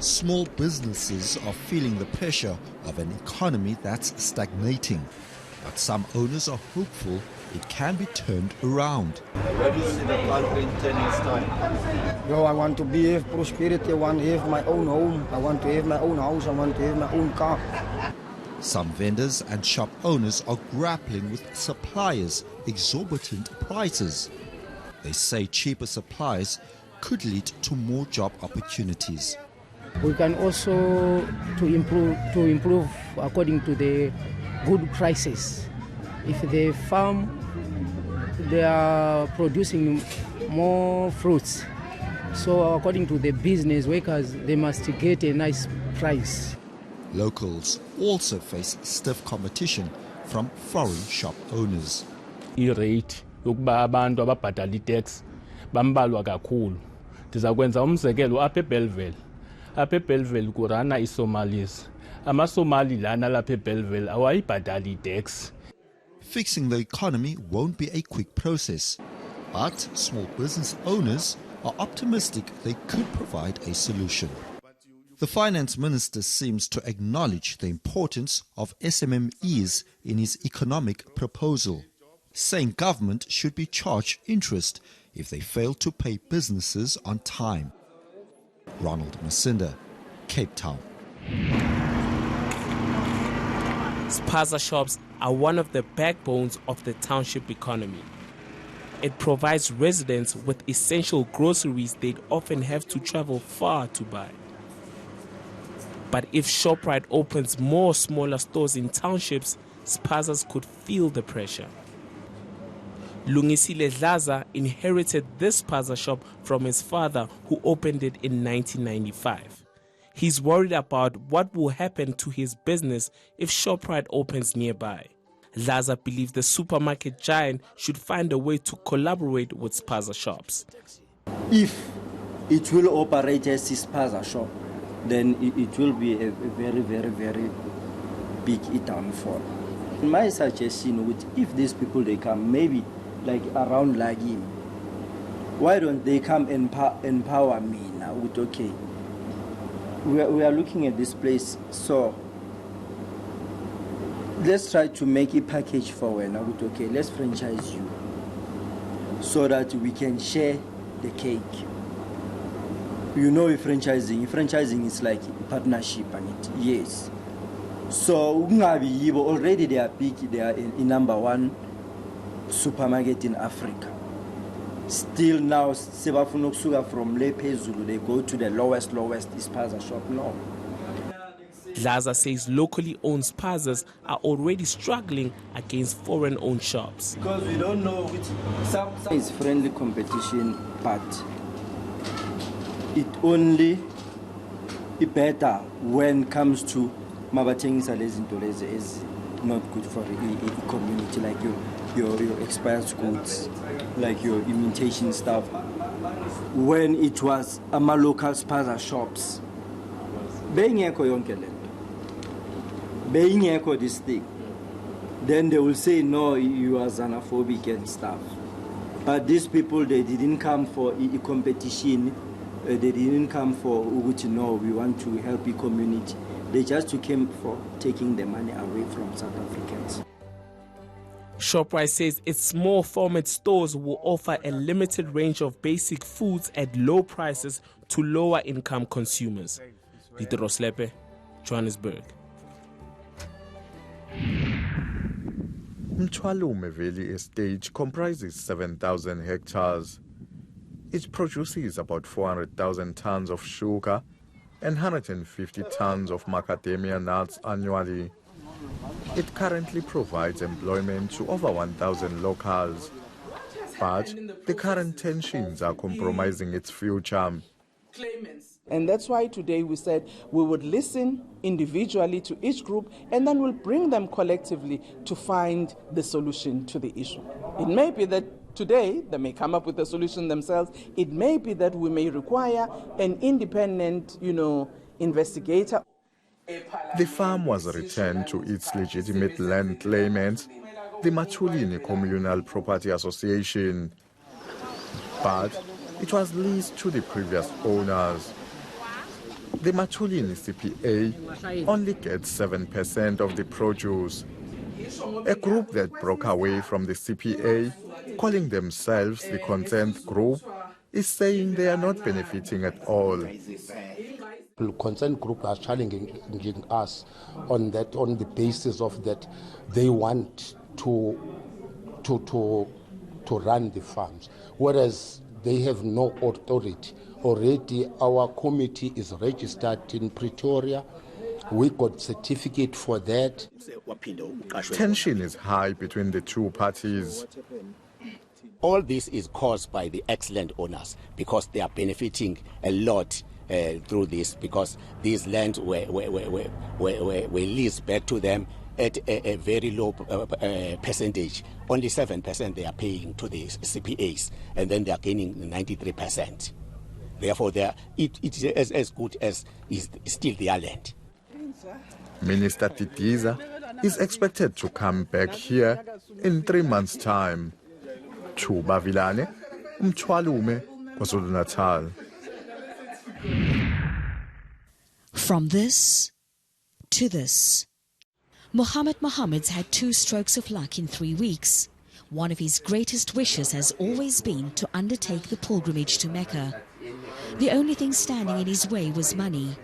Small businesses are feeling the pressure of an economy that's stagnating. But some owners are hopeful it can be turned around. Where do you see the country in 10 years' time? Yo, I want to have prosperity, I want to have my own home, I want to have my own house, I want to have my own car. Some vendors and shop owners are grappling with suppliers' exorbitant prices. They say cheaper supplies could lead to more job opportunities. We can also to improve according to the good prices. If the farm, they are producing more fruits, so according to the business workers, they must get a nice price. Locals also face stiff competition from foreign shop owners. I-rate yokuba abantu ababhadala i-tax bambalwa kakhulu. Ndizakwenza umzekelo apha eBellville. Apha eBellville kurana iSomalis. Ama-Somali lana lapha eBellville awayibhadali i-tax. Fixing the economy won't be a quick process, but small business owners are optimistic they could provide a solution. The finance minister seems to acknowledge the importance of SMMEs in his economic proposal, saying government should be charged interest if they fail to pay businesses on time. Ronald Masinda, Cape Town. Spaza shops are one of the backbones of the township economy. It provides residents with essential groceries they'd often have to travel far to buy. But if ShopRite opens more smaller stores in townships, Spazas could feel the pressure. Lungisile Dlaza inherited this Spaza shop from his father, who opened it in 1995. He's worried about what will happen to his business if ShopRite opens nearby. Dlaza believes the supermarket giant should find a way to collaborate with Spaza shops. If it will operate as a Spaza shop, then it will be a very, very, very big downfall. My suggestion would, if these people they come, maybe like around Lagim, why don't they come and empower me now with, okay, we are looking at this place, so let's try to make a package for when now with, okay, let's franchise you so that we can share the cake. You know, franchising is like a partnership and it, yes. So already they are big, they are in number one supermarket in Africa. Still now, from Lepe Zulu, they go to the lowest Spaza shop. No. Dlaza says locally owned Spazas are already struggling against foreign-owned shops. Because we don't know which. Some is friendly competition, but it only better when it comes to mabatengisa lezinto lezi is not good for the community, like your expired goods, like your imitation stuff. When it was local Spaza shops, bengeko yonke lento, bengeko this thing, then they will say no, you are xenophobic and stuff. But these people, they didn't come for a competition. They didn't come for which no, we want to help the community. They just came for taking the money away from South Africans. ShopRite says its small format stores will offer a limited range of basic foods at low prices to lower income consumers. Didiza, Johannesburg. Mthwalume Valley Estate comprises 7,000 hectares. It produces about 400,000 tons of sugar and 150 tons of macadamia nuts annually. It currently provides employment to over 1,000 locals. But the current tensions are compromising its future. And that's why today we said we would listen individually to each group and then we'll bring them collectively to find the solution to the issue. It may be that today they may come up with a solution themselves. It may be that we may require an independent, investigator. The farm was returned to its legitimate land claimant, the Mathulini Communal Property Association. But it was leased to the previous owners. The Mathulini CPA only gets 7% of the produce. A group that broke away from the CPA, calling themselves the Concerned Group, is saying they are not benefiting at all. The Concerned Group are challenging us on the basis of that they want to run the farms, whereas they have no authority. Already our committee is registered in Pretoria. We got certificate for that. Tension is high between the two parties. All this is caused by the excellent owners because they are benefiting a lot through this, because these lands were leased back to them at a very low percentage. Only 7% they are paying to the CPAs, and then they are gaining 93%. Therefore, it is as good as is still their land. Minister Didiza is expected to come back here in 3 months' time. Chuba Vilane, Mthwalume, KwaZulu-Natal. From this to this. Mohammed's had 2 strokes of luck in 3 weeks. One of his greatest wishes has always been to undertake the pilgrimage to Mecca. The only thing standing in his way was money.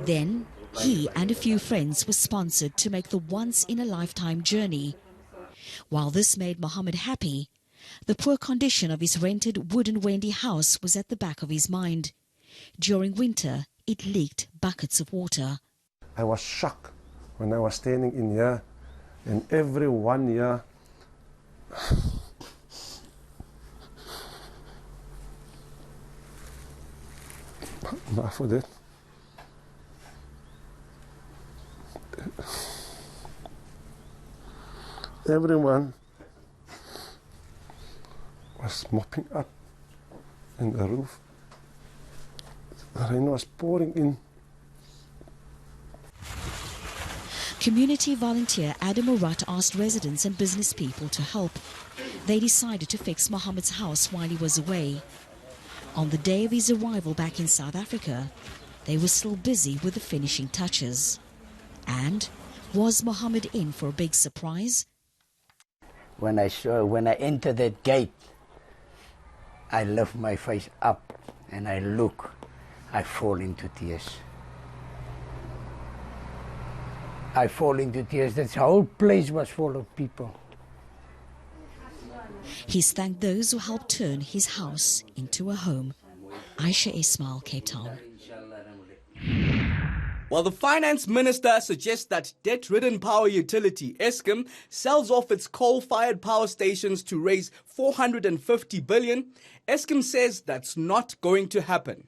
Then he and a few friends were sponsored to make the once-in-a-lifetime journey. While this made Mohammed happy, the poor condition of his rented wooden Wendy house was at the back of his mind. During winter, it leaked buckets of water. I was shocked when I was standing in here, and every 1 year not for that. Everyone was mopping up in the roof. The rain was pouring in. Community volunteer Adam Murat asked residents and business people to help. They decided to fix Mohammed's house while he was away. On the day of his arrival back in South Africa, they were still busy with the finishing touches. And was Mohammed in for a big surprise? When I enter that gate, I lift my face up and I look, I fall into tears. I fall into tears. This whole place was full of people. He's thanked those who helped turn his house into a home. Aisha Ismail, Cape Town. While the finance minister suggests that debt-ridden power utility Eskom sells off its coal-fired power stations to raise 450 billion, Eskom says that's not going to happen.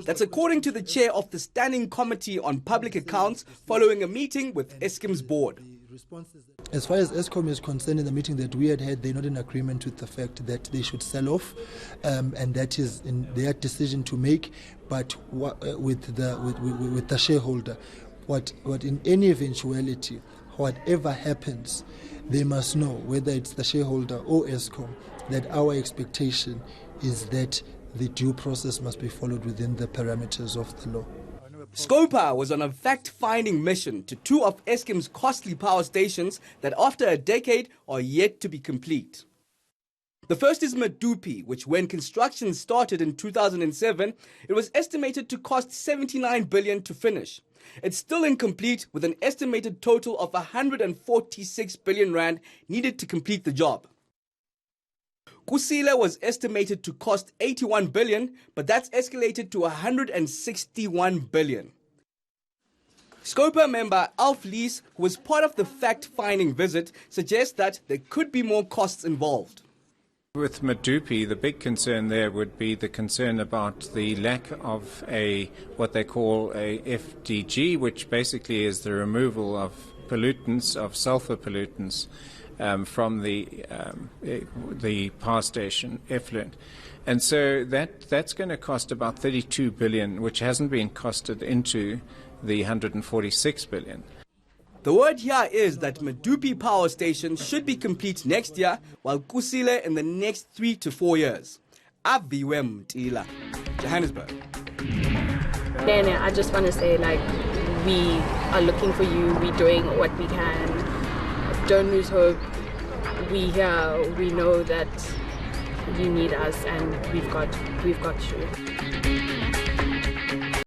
That's according to the chair of the Standing Committee on Public Accounts following a meeting with Eskom's board. As far as Eskom is concerned, in the meeting that we had, they're not in agreement with the fact that they should sell off, and that is in their decision to make. But with the shareholder, what in any eventuality, whatever happens, they must know, whether it's the shareholder or Eskom, that our expectation is that the due process must be followed within the parameters of the law. Scopa was on a fact-finding mission to 2 of Eskom's costly power stations that after a decade are yet to be complete. The first is Medupi, which when construction started in 2007, it was estimated to cost 79 billion to finish. It's still incomplete with an estimated total of 146 billion rand needed to complete the job. Kusile was estimated to cost 81 billion, but that's escalated to 161 billion. Scopa member Alf Lees, who was part of the fact-finding visit, suggests that there could be more costs involved. With Medupi, the big concern there would be the concern about the lack of what they call a FDG, which basically is the removal of pollutants, of sulfur pollutants, from the power station effluent. And so that's going to cost about 32 billion, which hasn't been costed into the 146 billion. The word here is that Medupi power station should be complete next year, while Kusile in the next 3 to 4 years. Aviwe Mtila, Johannesburg. then I just want to say, like, we are looking for you. We're doing what we can. Don't lose hope. We know that you need us, and we've got you.